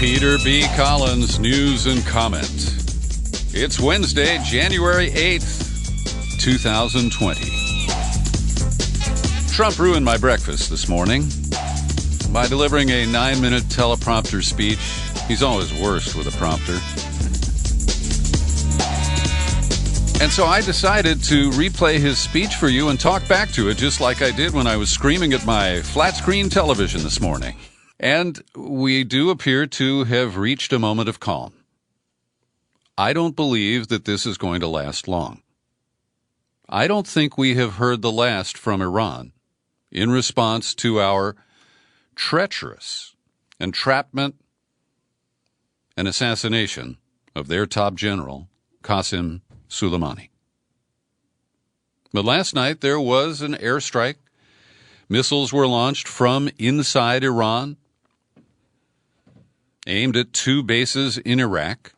Peter B. Collins, News and Comment. It's Wednesday, January 8th, 2020. Trump ruined my breakfast this morning by delivering a 9-minute teleprompter speech. He's always worst with a prompter. And so I decided to replay his speech for you and talk back to it just like I did when I was screaming at my flat-screen television this morning. And we do appear to have reached a moment of calm. I don't believe that this is going to last long. I don't think we have heard the last from Iran in response to our treacherous entrapment and assassination of their top general, Qasem Soleimani. But last night there was an airstrike. Missiles were launched from inside Iran, aimed at 2 bases in Iraq,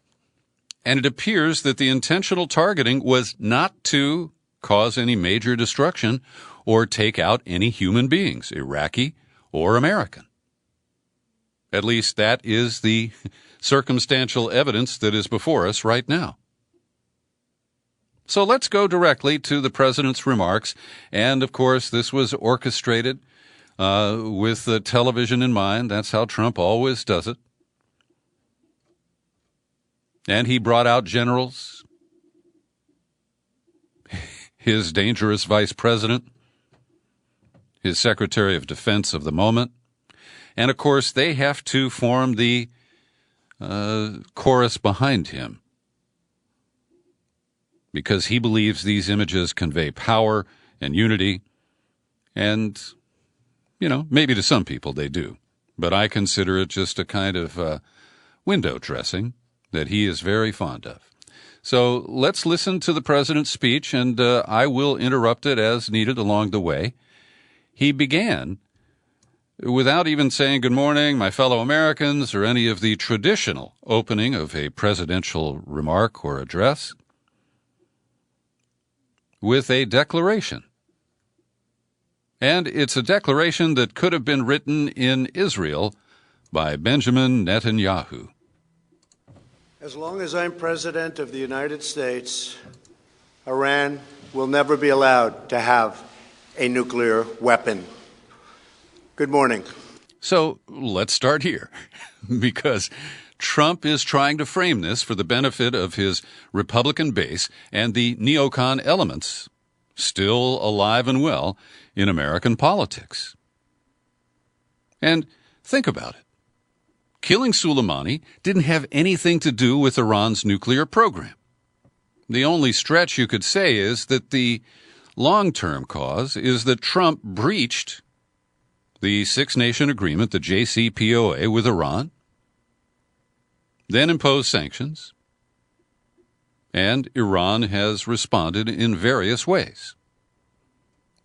and it appears that the intentional targeting was not to cause any major destruction or take out any human beings, Iraqi or American. At least that is the circumstantial evidence that is before us right now. So let's go directly to the president's remarks, and of course this was orchestrated with the television in mind. That's how Trump always does it. And he brought out generals, his dangerous vice president, his secretary of defense of the moment, and of course they have to form the chorus behind him because he believes these images convey power and unity, and, maybe to some people they do, but I consider it just a kind of window dressing that he is very fond of. So let's listen to the president's speech, and I will interrupt it as needed along the way. He began without even saying good morning, my fellow Americans, or any of the traditional opening of a presidential remark or address, with a declaration. And it's a declaration that could have been written in Israel by Benjamin Netanyahu. As long as I'm president of the United States, Iran will never be allowed to have a nuclear weapon. Good morning. So let's start here, because Trump is trying to frame this for the benefit of his Republican base and the neocon elements still alive and well in American politics. And think about it. Killing Soleimani didn't have anything to do with Iran's nuclear program. The only stretch you could say is that the long-term cause is that Trump breached the six-nation agreement, the JCPOA, with Iran, then imposed sanctions, and Iran has responded in various ways.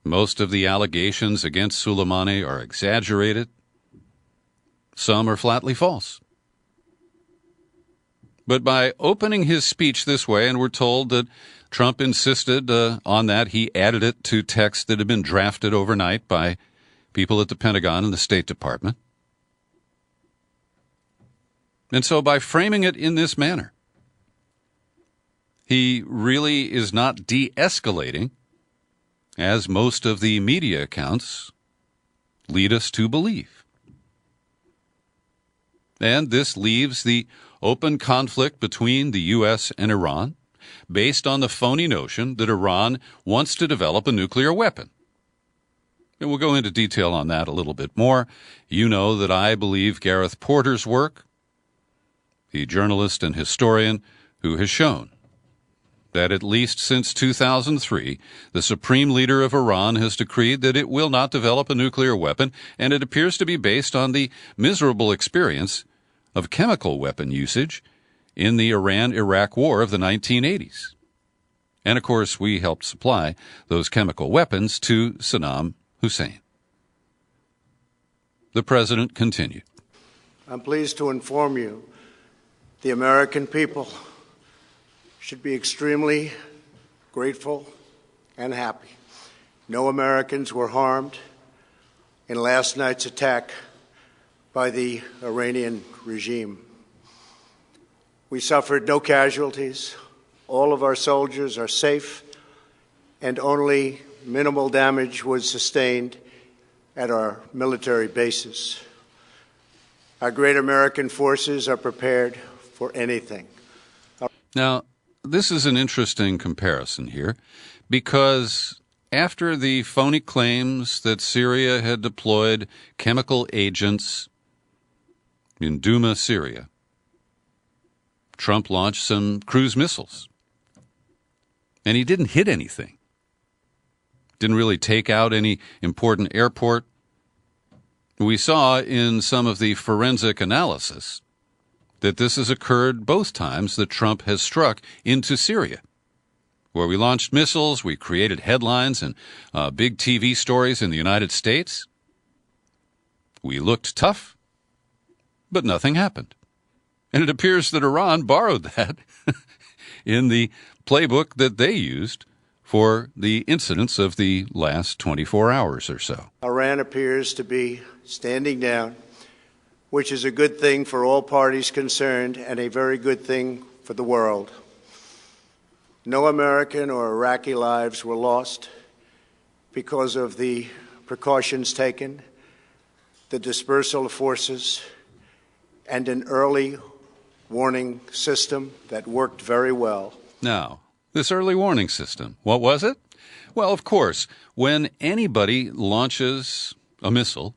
Most of the allegations against Soleimani are exaggerated. Some are flatly false. But by opening his speech this way, and we're told that Trump insisted on that, he added it to text that had been drafted overnight by people at the Pentagon and the State Department. And so by framing it in this manner, he really is not de-escalating, as most of the media accounts lead us to believe. And this leaves the open conflict between the U.S. and Iran based on the phony notion that Iran wants to develop a nuclear weapon. And we'll go into detail on that a little bit more. You know that I believe Gareth Porter's work, the journalist and historian who has shown that at least since 2003, the supreme leader of Iran has decreed that it will not develop a nuclear weapon, and it appears to be based on the miserable experience of chemical weapon usage in the Iran-Iraq War of the 1980s. And, of course, we helped supply those chemical weapons to Saddam Hussein. The president continued. I'm pleased to inform you the American people should be extremely grateful and happy. No Americans were harmed in last night's attack by the Iranian regime. We suffered no casualties. All of our soldiers are safe, and only minimal damage was sustained at our military bases. Our great American forces are prepared for anything. Now, this is an interesting comparison here, because after the phony claims that Syria had deployed chemical agents in Douma, Syria, Trump launched some cruise missiles. And he didn't hit anything. Didn't really take out any important airport. We saw in some of the forensic analysis that this has occurred both times that Trump has struck into Syria, where we launched missiles, we created headlines and big TV stories in the United States. We looked tough, but nothing happened. And it appears that Iran borrowed that in the playbook that they used for the incidents of the last 24 hours or so. Iran appears to be standing down, which is a good thing for all parties concerned and a very good thing for the world. No American or Iraqi lives were lost because of the precautions taken, the dispersal of forces, and an early warning system that worked very well. Now, this early warning system, what was it? Well, of course, when anybody launches a missile,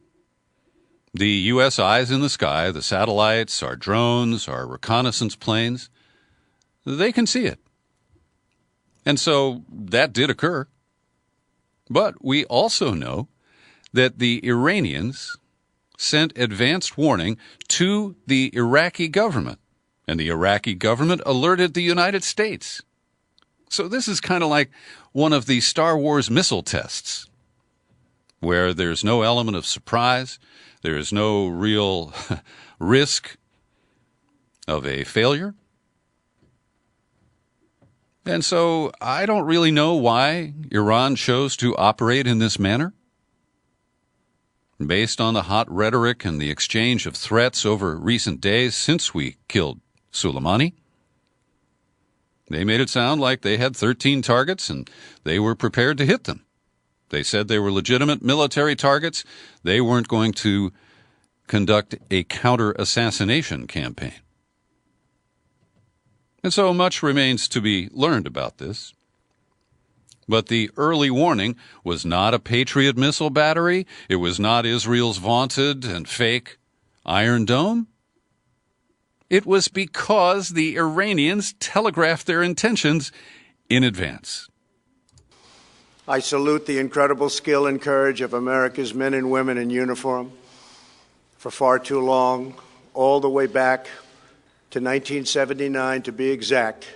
the U.S. eyes in the sky, the satellites, our drones, our reconnaissance planes, they can see it. And so that did occur. But we also know that the Iranians sent advanced warning to the Iraqi government, and the Iraqi government alerted the United States. So this is kind of like one of the Star Wars missile tests, where there's no element of surprise, there's no real risk of a failure. And so I don't really know why Iran chose to operate in this manner. Based on the hot rhetoric and the exchange of threats over recent days since we killed Soleimani, they made it sound like they had 13 targets and they were prepared to hit them. They said they were legitimate military targets. They weren't going to conduct a counter-assassination campaign. And so much remains to be learned about this. But the early warning was not a Patriot missile battery. It was not Israel's vaunted and fake Iron Dome. It was because the Iranians telegraphed their intentions in advance. I salute the incredible skill and courage of America's men and women in uniform. For far too long, all the way back to 1979 to be exact,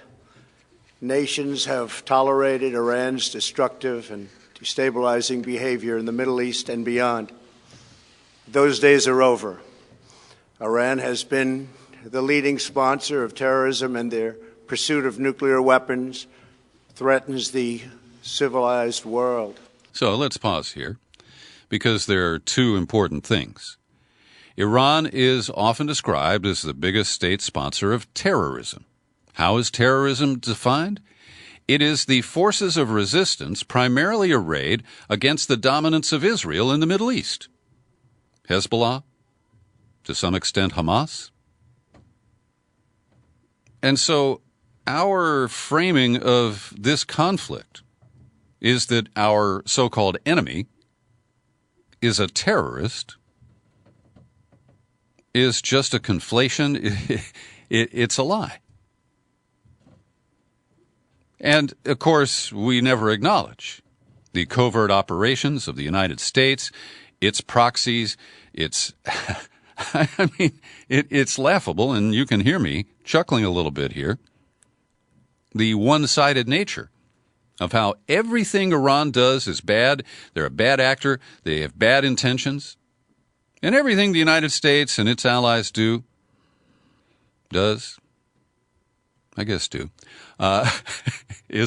nations have tolerated Iran's destructive and destabilizing behavior in the Middle East and beyond. Those days are over. Iran has been the leading sponsor of terrorism, and their pursuit of nuclear weapons threatens the civilized world. So let's pause here, because there are two important things. Iran is often described as the biggest state sponsor of terrorism. How is terrorism defined? It is the forces of resistance primarily arrayed against the dominance of Israel in the Middle East. Hezbollah, to some extent Hamas. And so our framing of this conflict is that our so-called enemy is a terrorist, is just a conflation. It's a lie. And, of course, we never acknowledge the covert operations of the United States, its proxies, its I mean, it's laughable, and you can hear me chuckling a little bit here. The one-sided nature of how everything Iran does is bad. They're a bad actor. They have bad intentions. And everything the United States and its allies do, is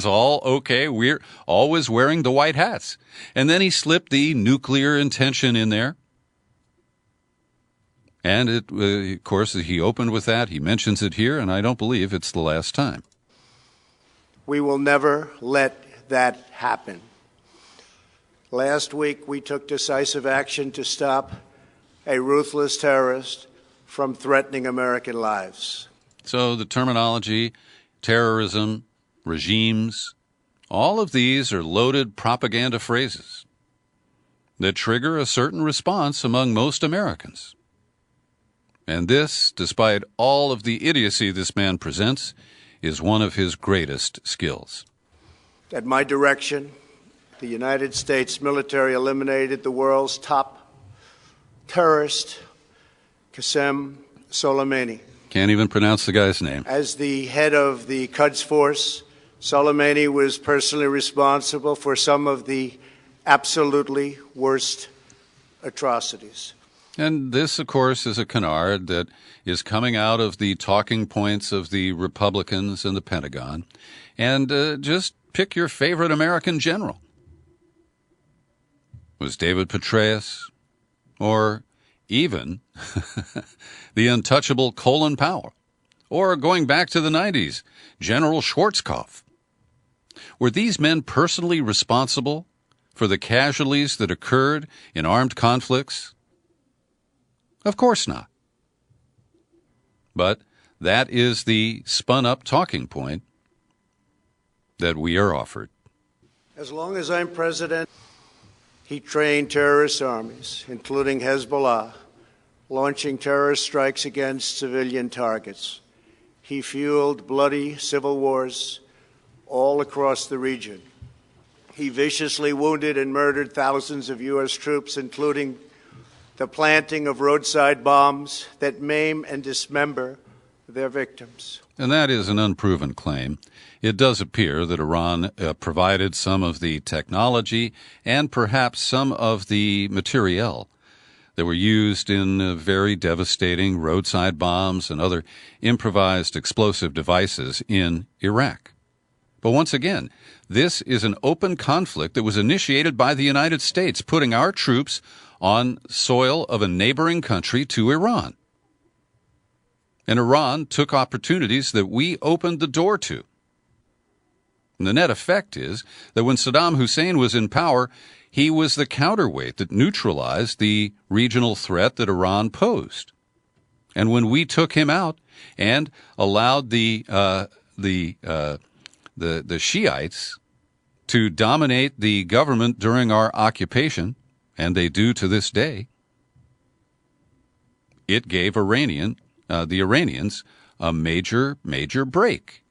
all okay. We're always wearing the white hats. And then he slipped the nuclear intention in there. And, of course, he opened with that. He mentions it here, and I don't believe it's the last time. We will never let that happen. Last week, we took decisive action to stop a ruthless terrorist from threatening American lives. So the terminology, terrorism, regimes, all of these are loaded propaganda phrases that trigger a certain response among most Americans. And this, despite all of the idiocy this man presents, is one of his greatest skills. At my direction, the United States military eliminated the world's top terrorist, Qasem Soleimani. Can't even pronounce the guy's name. As the head of the Quds Force, Soleimani was personally responsible for some of the absolutely worst atrocities. And this, of course, is a canard that is coming out of the talking points of the Republicans and the Pentagon. And just pick your favorite American general. Was David Petraeus, or even the untouchable Colin Powell, or going back to the 90s, General Schwarzkopf. Were these men personally responsible for the casualties that occurred in armed conflicts? Of course not. But that is the spun-up talking point that we are offered. As long as I'm president, he trained terrorist armies, including Hezbollah, launching terrorist strikes against civilian targets. He fueled bloody civil wars all across the region. He viciously wounded and murdered thousands of U.S. troops, including the planting of roadside bombs that maim and dismember their victims. And that is an unproven claim. It does appear that Iran provided some of the technology and perhaps some of the materiel that were used in very devastating roadside bombs and other improvised explosive devices in Iraq. But once again, this is an open conflict that was initiated by the United States, putting our troops on soil of a neighboring country to Iran. And Iran took opportunities that we opened the door to. And the net effect is that when Saddam Hussein was in power, he was the counterweight that neutralized the regional threat that Iran posed. And when we took him out and allowed the Shiites to dominate the government during our occupation, and they do to this day, it gave the Iranians a major break.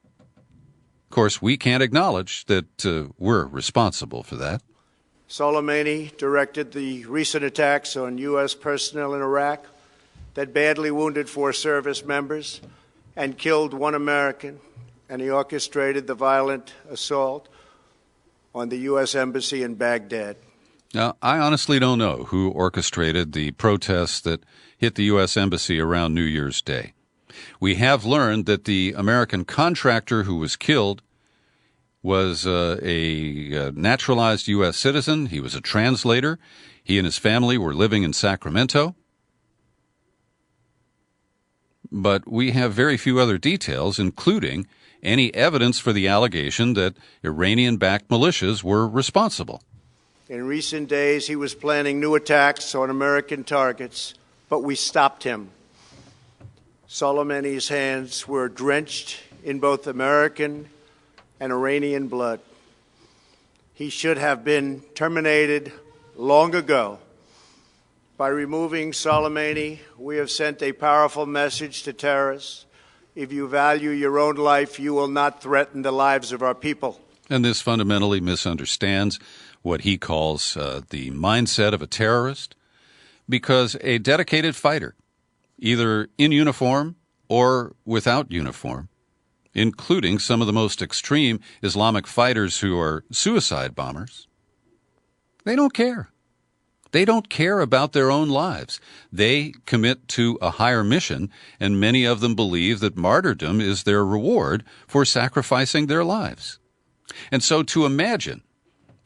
Of course, we can't acknowledge that we're responsible for that. Soleimani directed the recent attacks on U.S. personnel in Iraq that badly wounded 4 service members and killed 1 American, and he orchestrated the violent assault on the U.S. Embassy in Baghdad. Now, I honestly don't know who orchestrated the protests that hit the U.S. Embassy around New Year's Day. We have learned that the American contractor who was killed was a naturalized U.S. citizen. He was a translator. He and his family were living in Sacramento. But we have very few other details, including any evidence for the allegation that Iranian-backed militias were responsible. In recent days, he was planning new attacks on American targets, but we stopped him. Soleimani's hands were drenched in both American and Iranian blood. He should have been terminated long ago. By removing Soleimani, we have sent a powerful message to terrorists. If you value your own life, you will not threaten the lives of our people. And this fundamentally misunderstands what he calls the mindset of a terrorist, because a dedicated fighter, either in uniform or without uniform, including some of the most extreme Islamic fighters who are suicide bombers, they don't care. They don't care about their own lives. They commit to a higher mission, and many of them believe that martyrdom is their reward for sacrificing their lives. And so to imagine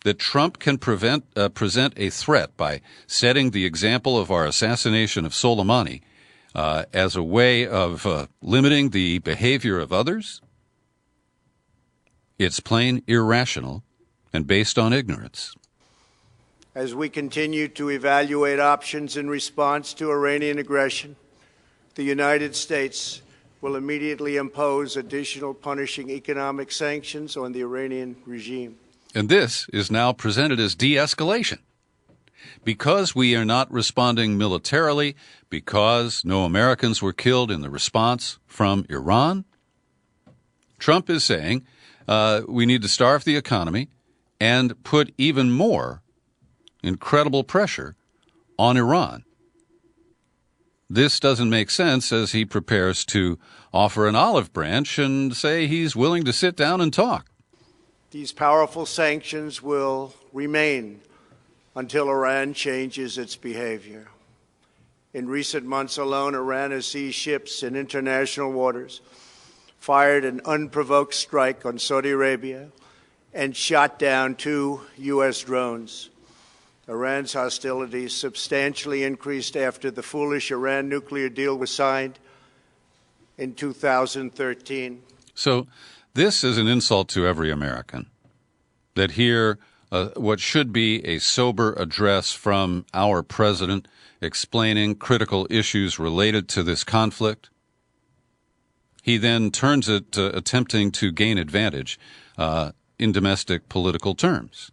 that Trump can present a threat by setting the example of our assassination of Soleimani as a way of limiting the behavior of others, it's plain irrational and based on ignorance. As we continue to evaluate options in response to Iranian aggression, the United States will immediately impose additional punishing economic sanctions on the Iranian regime. And this is now presented as de-escalation. Because we are not responding militarily, because no Americans were killed in the response from Iran, Trump is saying we need to starve the economy and put even more incredible pressure on Iran. This doesn't make sense as he prepares to offer an olive branch and say he's willing to sit down and talk. These powerful sanctions will remain until Iran changes its behavior. In recent months alone, Iran has seized ships in international waters, fired an unprovoked strike on Saudi Arabia, and shot down 2 U.S. drones. Iran's hostilities substantially increased after the foolish Iran nuclear deal was signed in 2013. So this is an insult to every American, that here what should be a sober address from our president explaining critical issues related to this conflict, he then turns it to attempting to gain advantage in domestic political terms.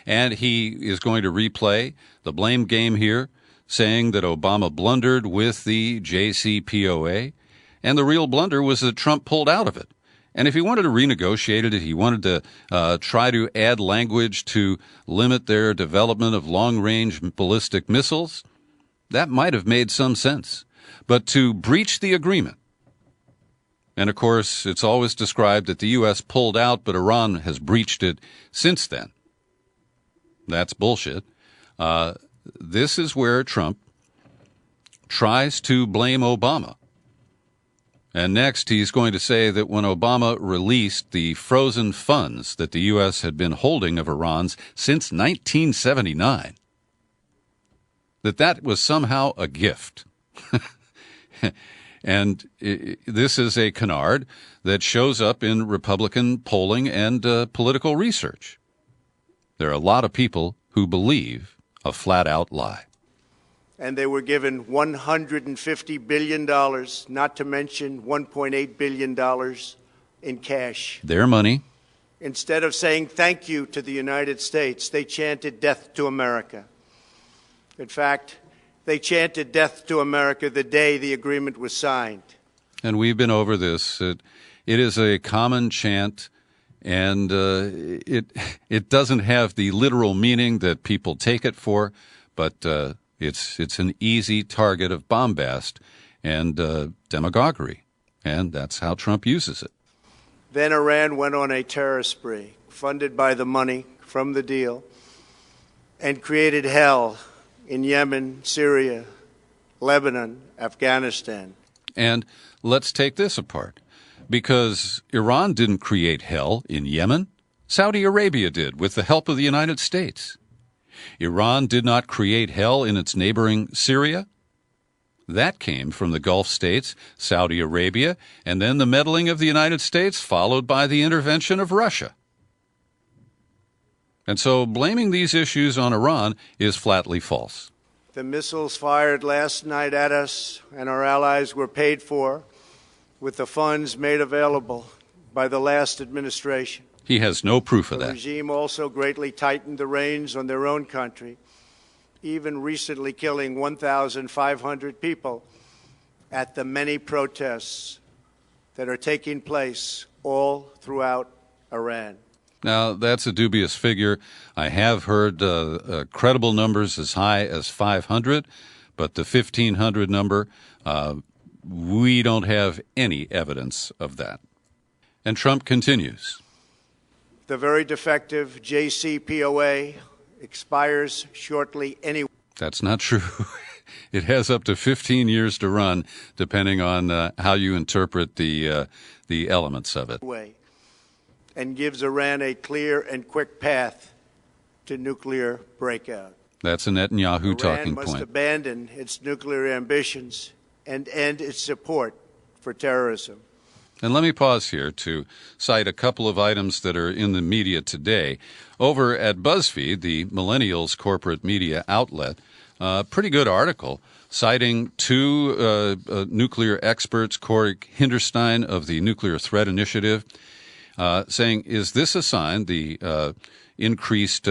And he is going to replay the blame game here, saying that Obama blundered with the JCPOA, and the real blunder was that Trump pulled out of it. And if he wanted to renegotiate it, if he wanted to try to add language to limit their development of long-range ballistic missiles, that might have made some sense. But to breach the agreement, and of course it's always described that the U.S. pulled out, but Iran has breached it since then. That's bullshit. This is where Trump tries to blame Obama. And next, he's going to say that when Obama released the frozen funds that the U.S. had been holding of Iran's since 1979, that was somehow a gift. And this is a canard that shows up in Republican polling and political research. There are a lot of people who believe a flat-out lie. And they were given $150 billion, not to mention $1.8 billion in cash. Their money. Instead of saying thank you to the United States, they chanted death to America. In fact, they chanted death to America the day the agreement was signed. And we've been over this. It is a common chant, and it doesn't have the literal meaning that people take it for, but it's an easy target of bombast and demagoguery, and that's how Trump uses it. Then Iran went on a terror spree, funded by the money from the deal, and created hell in Yemen, Syria, Lebanon, Afghanistan. And let's take this apart. Because Iran didn't create hell in Yemen, Saudi Arabia did with the help of the United States. Iran did not create hell in its neighboring Syria. That came from the Gulf states, Saudi Arabia, and then the meddling of the United States, followed by the intervention of Russia. And so blaming these issues on Iran is flatly false. The missiles fired last night at us and our allies were paid for with the funds made available by the last administration. He has no proof of that. The regime also greatly tightened the reins on their own country, even recently killing 1,500 people at the many protests that are taking place all throughout Iran. Now, that's a dubious figure. I have heard credible numbers as high as 500, but the 1,500 number, we don't have any evidence of that. And Trump continues. The very defective JCPOA expires shortly anyway. That's not true. It has up to 15 years to run, depending on how you interpret the elements of it. And gives Iran a clear and quick path to nuclear breakout. That's a Netanyahu talking point. Iran must abandon its nuclear ambitions and end its support for terrorism. And let me pause here to cite a couple of items that are in the media today. Over at BuzzFeed, the Millennials corporate media outlet, pretty good article citing two nuclear experts, Corey Hinderstein of the Nuclear Threat Initiative, saying, is this a sign, the increased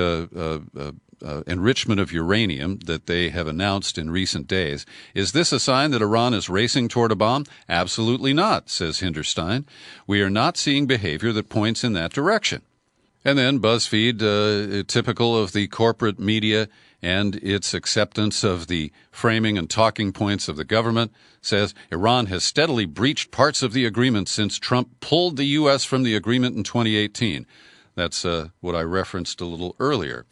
enrichment of uranium that they have announced in recent days, is this a sign that Iran is racing toward a bomb? Absolutely not, says Hinderstein. We are not seeing behavior that points in that direction. And then BuzzFeed, typical of the corporate media and its acceptance of the framing and talking points of the government, says Iran has steadily breached parts of the agreement since Trump pulled the U.S. from the agreement in 2018. That's what I referenced a little earlier.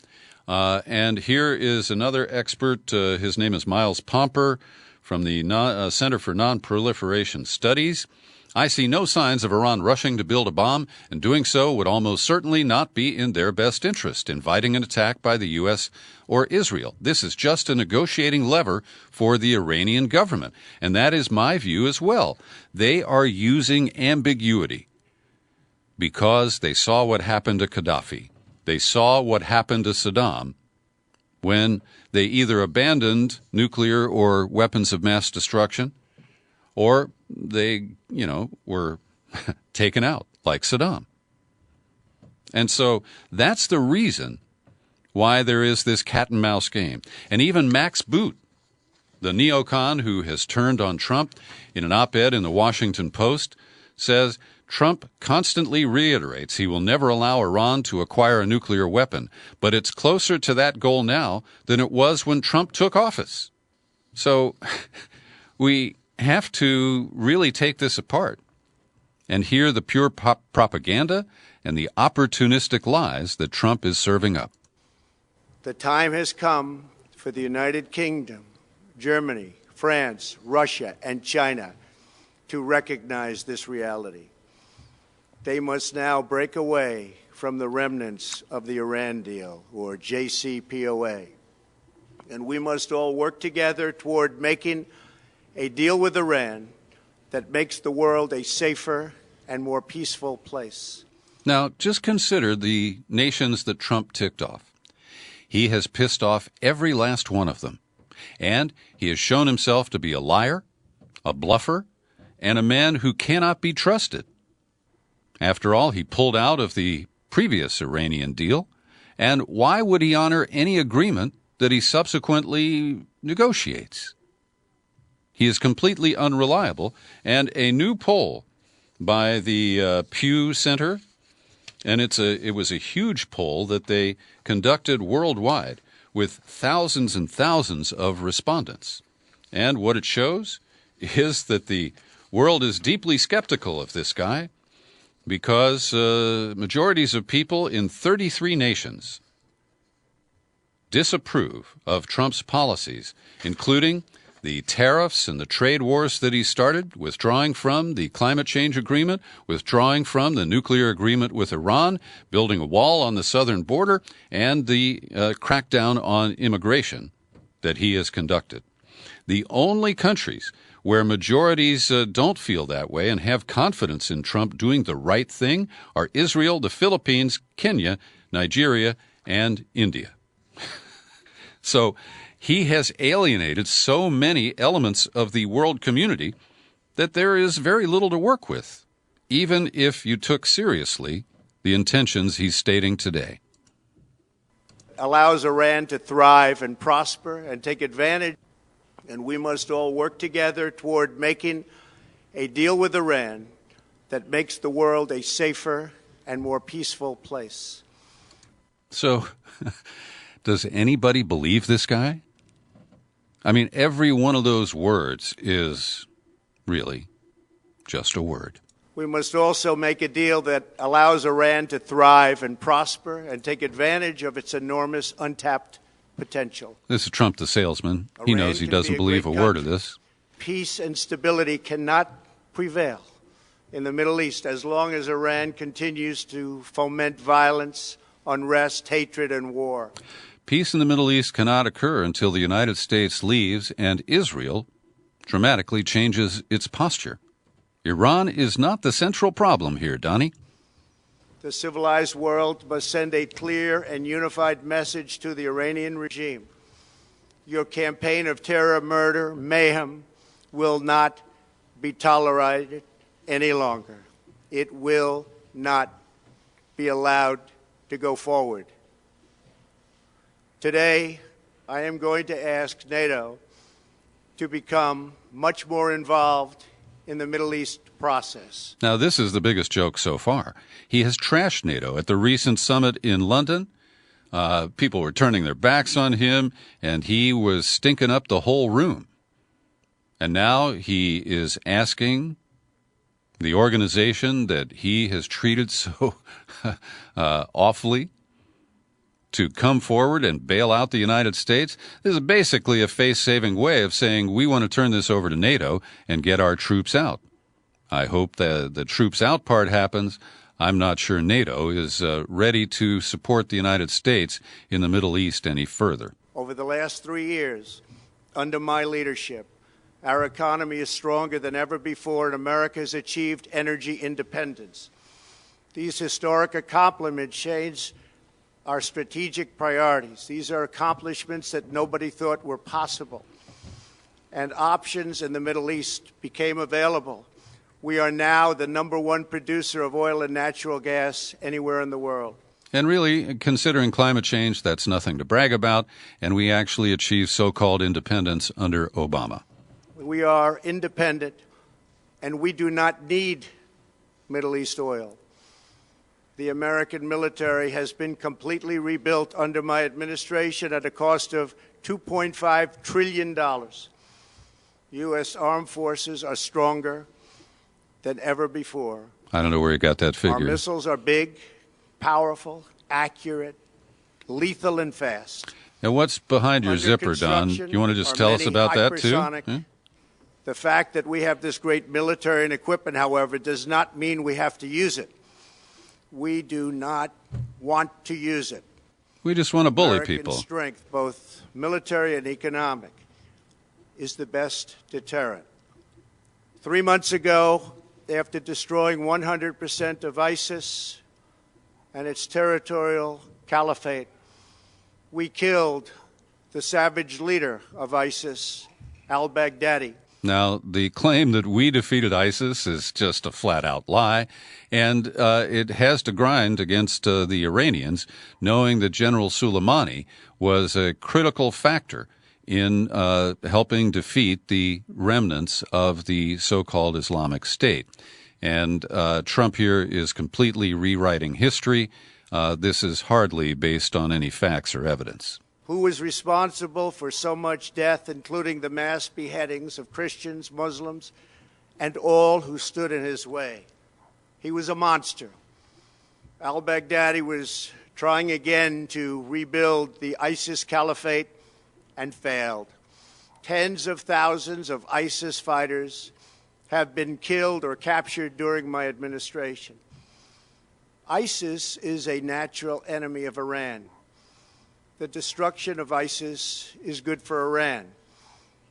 And here is another expert. His name is Miles Pomper from the Center for Non-Proliferation Studies. I see no signs of Iran rushing to build a bomb, and doing so would almost certainly not be in their best interest, inviting an attack by the U.S. or Israel. This is just a negotiating lever for the Iranian government, and that is my view as well. They are using ambiguity because they saw what happened to Gaddafi. They saw what happened to Saddam when they either abandoned nuclear or weapons of mass destruction, or they, were taken out like Saddam. And so that's the reason why there is this cat and mouse game. And even Max Boot, the neocon who has turned on Trump, in an op-ed in the Washington Post, says Trump constantly reiterates he will never allow Iran to acquire a nuclear weapon, but it's closer to that goal now than it was when Trump took office. So we have to really take this apart and hear the pure propaganda and the opportunistic lies that Trump is serving up. The time has come for the United Kingdom, Germany, France, Russia, and China to recognize this reality. They must now break away from the remnants of the Iran deal, or JCPOA. And we must all work together toward making a deal with Iran that makes the world a safer and more peaceful place. Now, just consider the nations that Trump ticked off. He has pissed off every last one of them, and he has shown himself to be a liar, a bluffer, and a man who cannot be trusted. After all, he pulled out of the previous Iranian deal, and why would he honor any agreement that he subsequently negotiates? He is completely unreliable, and a new poll by the Pew Center, and it was a huge poll that they conducted worldwide with thousands and thousands of respondents. And what it shows is that the world is deeply skeptical of this guy because majorities of people in 33 nations disapprove of Trump's policies, including the tariffs and the trade wars that he started, withdrawing from the climate change agreement, withdrawing from the nuclear agreement with Iran, building a wall on the southern border, and the crackdown on immigration that he has conducted. The only countries where majorities don't feel that way and have confidence in Trump doing the right thing are Israel, the Philippines, Kenya, Nigeria, and India. So he has alienated so many elements of the world community that there is very little to work with, even if you took seriously the intentions he's stating today. Allows Iran to thrive and prosper and take advantage, and we must all work together toward making a deal with Iran that makes the world a safer and more peaceful place. So, does anybody believe this guy? I mean, every one of those words is really just a word. We must also make a deal that allows Iran to thrive and prosper and take advantage of its enormous untapped potential. This is Trump the salesman. He knows he doesn't believe a word of this. Peace and stability cannot prevail in the Middle East as long as Iran continues to foment violence, unrest, hatred, and war. Peace in the Middle East cannot occur until the United States leaves and Israel dramatically changes its posture. Iran is not the central problem here, Donnie. The civilized world must send a clear and unified message to the Iranian regime. Your campaign of terror, murder, mayhem will not be tolerated any longer. It will not be allowed to go forward. Today, I am going to ask NATO to become much more involved in the Middle East process. Now, this is the biggest joke so far. He has trashed NATO at the recent summit in London. People were turning their backs on him, and he was stinking up the whole room. And now he is asking the organization that he has treated so awfully to come forward and bail out the United States. This is basically a face-saving way of saying we want to turn this over to NATO and get our troops out. I hope that the troops out part happens. I'm not sure NATO is ready to support the United States in the Middle East any further. Over the last 3 years, under my leadership, our economy is stronger than ever before, and America has achieved energy independence. These historic accomplishments change our strategic priorities. These are accomplishments that nobody thought were possible. And options in the Middle East became available. We are now the #1 producer of oil and natural gas anywhere in the world. And really, considering climate change, that's nothing to brag about, and we actually achieved so-called independence under Obama. We are independent, and we do not need Middle East oil. The American military has been completely rebuilt under my administration at a cost of $2.5 trillion. U.S. armed forces are stronger than ever before. I don't know where you got that figure. Our missiles are big, powerful, accurate, lethal, and fast. And what's behind your zipper, Don? You want to just tell us about that, too? Hmm? The fact that we have this great military and equipment, however, does not mean we have to use it. We do not want to use it. We just want to bully American people. Strength, both military and economic, is the best deterrent. 3 months ago, after destroying 100% of ISIS and its territorial caliphate, we killed the savage leader of ISIS, al-Baghdadi. Now, the claim that we defeated ISIS is just a flat-out lie, and it has to grind against the Iranians, knowing that General Soleimani was a critical factor in helping defeat the remnants of the so-called Islamic State. And Trump here is completely rewriting history. This is hardly based on any facts or evidence. Who was responsible for so much death, including the mass beheadings of Christians, Muslims, and all who stood in his way. He was a monster. Al-Baghdadi was trying again to rebuild the ISIS caliphate and failed. Tens of thousands of ISIS fighters have been killed or captured during my administration. ISIS is a natural enemy of Iran. The destruction of ISIS is good for Iran,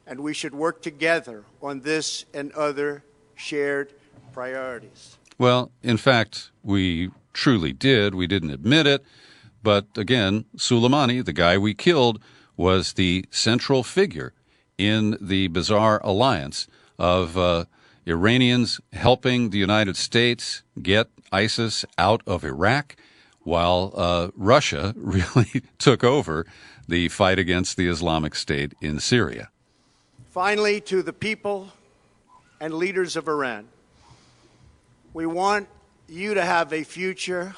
and we should work together on this and other shared priorities. Well, in fact, we truly did. We didn't admit it. But again, Soleimani, the guy we killed, was the central figure in the bizarre alliance of Iranians helping the United States get ISIS out of Iraq, while Russia really took over the fight against the Islamic State in Syria. Finally, to the people and leaders of Iran, we want you to have a future,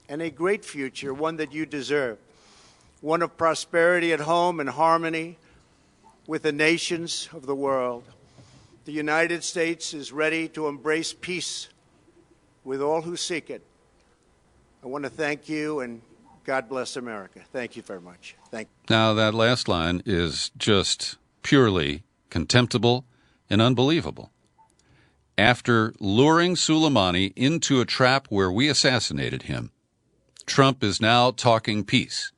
and a great future, one that you deserve, one of prosperity at home and harmony with the nations of the world. The United States is ready to embrace peace with all who seek it. I want to thank you, and God bless America. Thank you very much. Thank you. Now, that last line is just purely contemptible and unbelievable. After luring Soleimani into a trap where we assassinated him, Trump is now talking peace.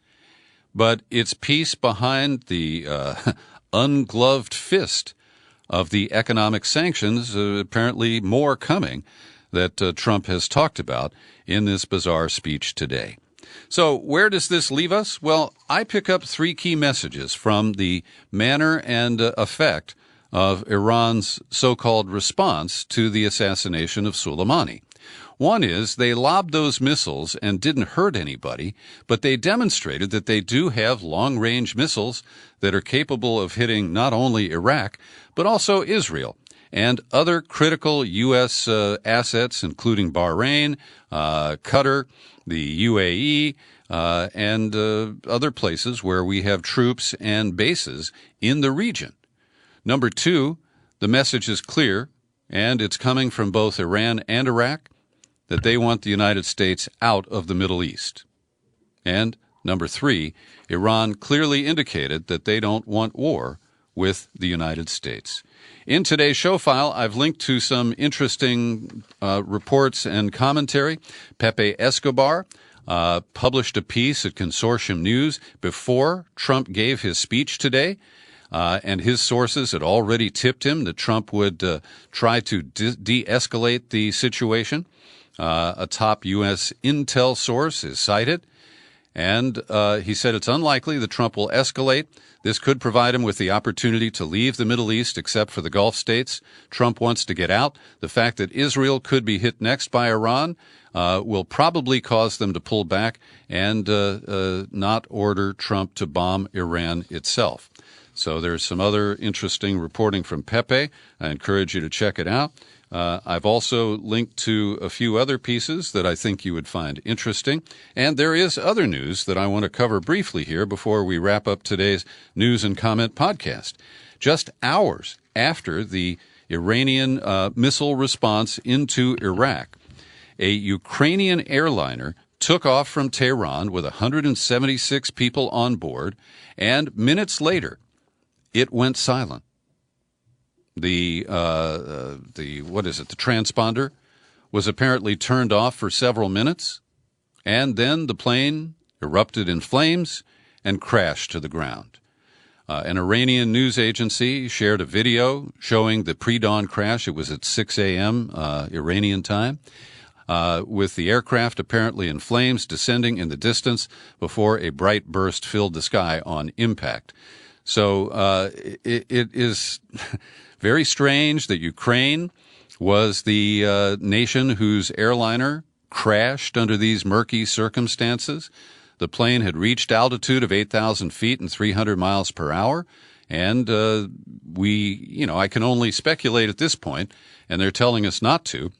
But it's peace behind the ungloved fist of the economic sanctions, apparently more coming, that Trump has talked about in this bizarre speech today. So where does this leave us? Well, I pick up three key messages from the manner and effect of Iran's so-called response to the assassination of Soleimani. One is they lobbed those missiles and didn't hurt anybody, but they demonstrated that they do have long-range missiles that are capable of hitting not only Iraq, but also Israel and other critical U.S. assets, including Bahrain, Qatar, the UAE, and other places where we have troops and bases in the region. Number two, the message is clear, and it's coming from both Iran and Iraq, that they want the United States out of the Middle East. And number three, Iran clearly indicated that they don't want war with the United States. In today's show file, I've linked to some interesting reports and commentary. Pepe Escobar published a piece at Consortium News before Trump gave his speech today, and his sources had already tipped him that Trump would try to de-escalate the situation. A top U.S. intel source is cited, and he said it's unlikely that Trump will escalate. This could provide him with the opportunity to leave the Middle East, except for the Gulf states. Trump wants to get out. The fact that Israel could be hit next by Iran will probably cause them to pull back and not order Trump to bomb Iran itself. So there's some other interesting reporting from Pepe. I encourage you to check it out. I've also linked to a few other pieces that I think you would find interesting. And there is other news that I want to cover briefly here before we wrap up today's News and Comment podcast. Just hours after the Iranian missile response into Iraq, a Ukrainian airliner took off from Tehran with 176 people on board, and minutes later, it went silent. The transponder was apparently turned off for several minutes, and then the plane erupted in flames and crashed to the ground. An Iranian news agency shared a video showing the pre-dawn crash. It was at 6 a.m. Iranian time, with the aircraft apparently in flames descending in the distance before a bright burst filled the sky on impact. So it is very strange that Ukraine was the nation whose airliner crashed under these murky circumstances. The plane had reached altitude of 8,000 feet and 300 miles per hour. And I can only speculate at this point, and they're telling us not to.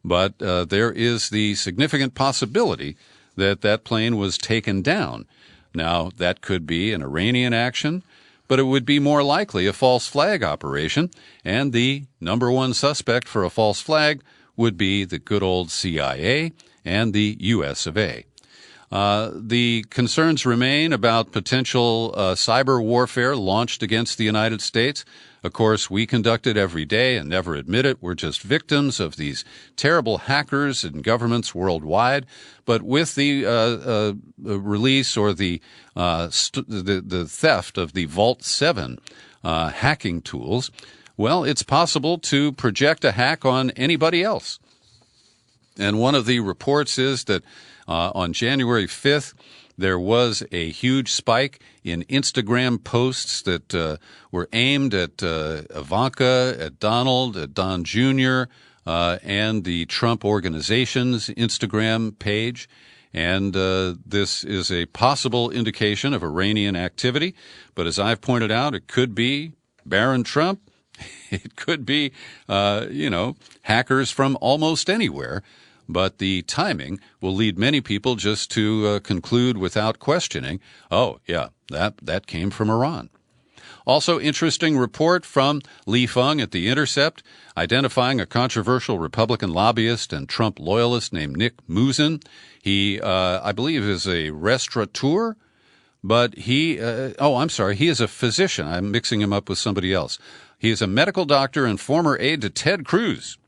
But there is the significant possibility that that plane was taken down. Now, that could be an Iranian action, but it would be more likely a false flag operation, and the number one suspect for a false flag would be the good old CIA and the U.S. of A. The concerns remain about potential cyber warfare launched against the United States. Of course, we conduct it every day and never admit it. We're just victims of these terrible hackers and governments worldwide. But with the release or the theft of the Vault 7 hacking tools, well, it's possible to project a hack on anybody else. And one of the reports is that on January 5th, there was a huge spike in Instagram posts that were aimed at Ivanka, at Donald, at Don Jr., and the Trump Organization's Instagram page. And this is a possible indication of Iranian activity. But as I've pointed out, it could be Baron Trump. It could be, hackers from almost anywhere. But the timing will lead many people just to conclude without questioning, oh, yeah, that came from Iran. Also, interesting report from Li Feng at The Intercept, identifying a controversial Republican lobbyist and Trump loyalist named Nick Musin. He, I believe, is a restaurateur, but he is a physician. I'm mixing him up with somebody else. He is a medical doctor and former aide to Ted Cruz,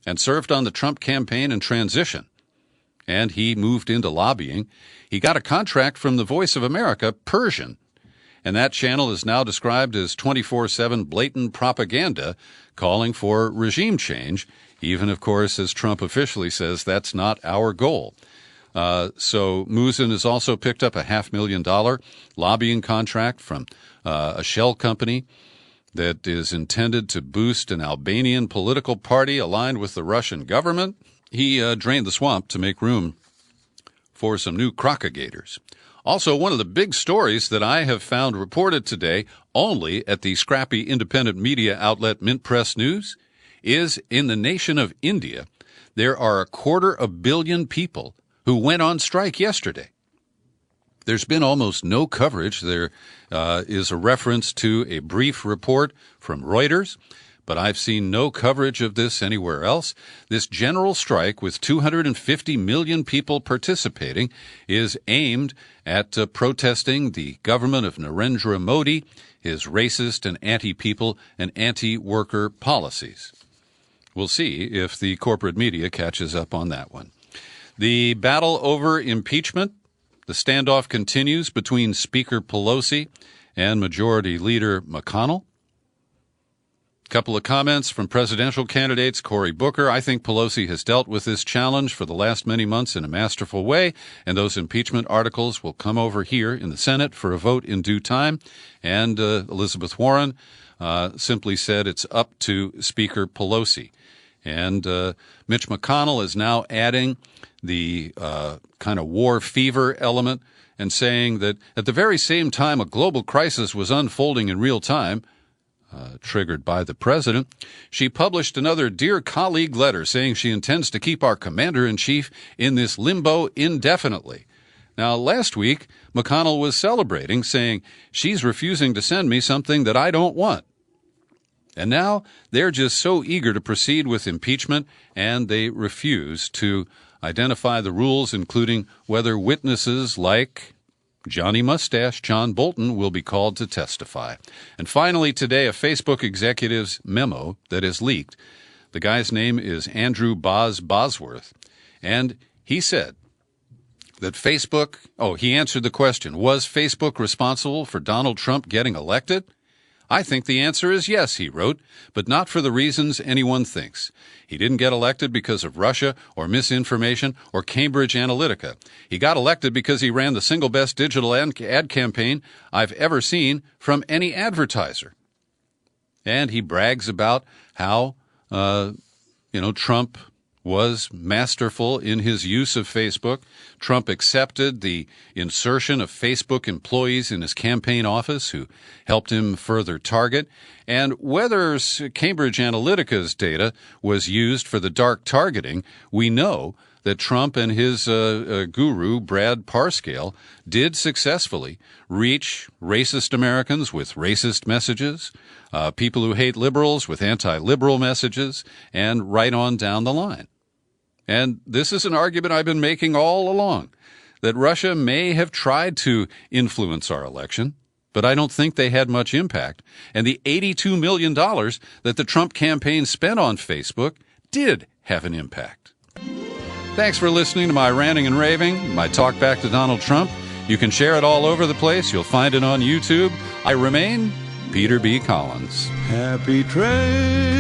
and served on the Trump campaign in transition. And he moved into lobbying. He got a contract from the Voice of America, Persian, and that channel is now described as 24/7 blatant propaganda calling for regime change, even, of course, as Trump officially says, that's not our goal. So Muzin has also picked up a $500,000 lobbying contract from a shell company that is intended to boost an Albanian political party aligned with the Russian government. He drained the swamp to make room for some new crocodigators. Also, one of the big stories that I have found reported today only at the scrappy independent media outlet Mint Press News is in the nation of India, there are 250 million people who went on strike yesterday. There's been almost no coverage. There is a reference to a brief report from Reuters, but I've seen no coverage of this anywhere else. This general strike, with 250 million people participating, is aimed at protesting the government of Narendra Modi, his racist and anti-people and anti-worker policies. We'll see if the corporate media catches up on that one. The battle over impeachment, the standoff continues between Speaker Pelosi and Majority Leader McConnell. A couple of comments from presidential candidates. Cory Booker: I think Pelosi has dealt with this challenge for the last many months in a masterful way, and those impeachment articles will come over here in the Senate for a vote in due time. And Elizabeth Warren simply said it's up to Speaker Pelosi. And Mitch McConnell is now adding the kind of war fever element and saying that at the very same time a global crisis was unfolding in real time, triggered by the president, she published another Dear Colleague letter saying she intends to keep our commander-in-chief in this limbo indefinitely. Now, last week, McConnell was celebrating, saying she's refusing to send me something that I don't want. And now they're just so eager to proceed with impeachment, and they refuse to identify the rules, including whether witnesses like Johnny Mustache John Bolton will be called to testify. And finally today, a Facebook executive's memo that is leaked. The guy's name is Andrew Bosworth, and he said that Facebook, he answered the question, was Facebook responsible for Donald Trump getting elected? I think the answer is yes, he wrote, but not for the reasons anyone thinks. He didn't get elected because of Russia or misinformation or Cambridge Analytica. He got elected because he ran the single best digital ad campaign I've ever seen from any advertiser. And he brags about how, Trump was masterful in his use of Facebook. Trump accepted the insertion of Facebook employees in his campaign office who helped him further target. And whether Cambridge Analytica's data was used for the dark targeting, we know that Trump and his guru, Brad Parscale, did successfully reach racist Americans with racist messages, people who hate liberals with anti-liberal messages, and right on down the line. And this is an argument I've been making all along, that Russia may have tried to influence our election, but I don't think they had much impact. And the $82 million that the Trump campaign spent on Facebook did have an impact. Thanks for listening to my ranting and raving, my talk back to Donald Trump. You can share it all over the place. You'll find it on YouTube. I remain Peter B. Collins. Happy trails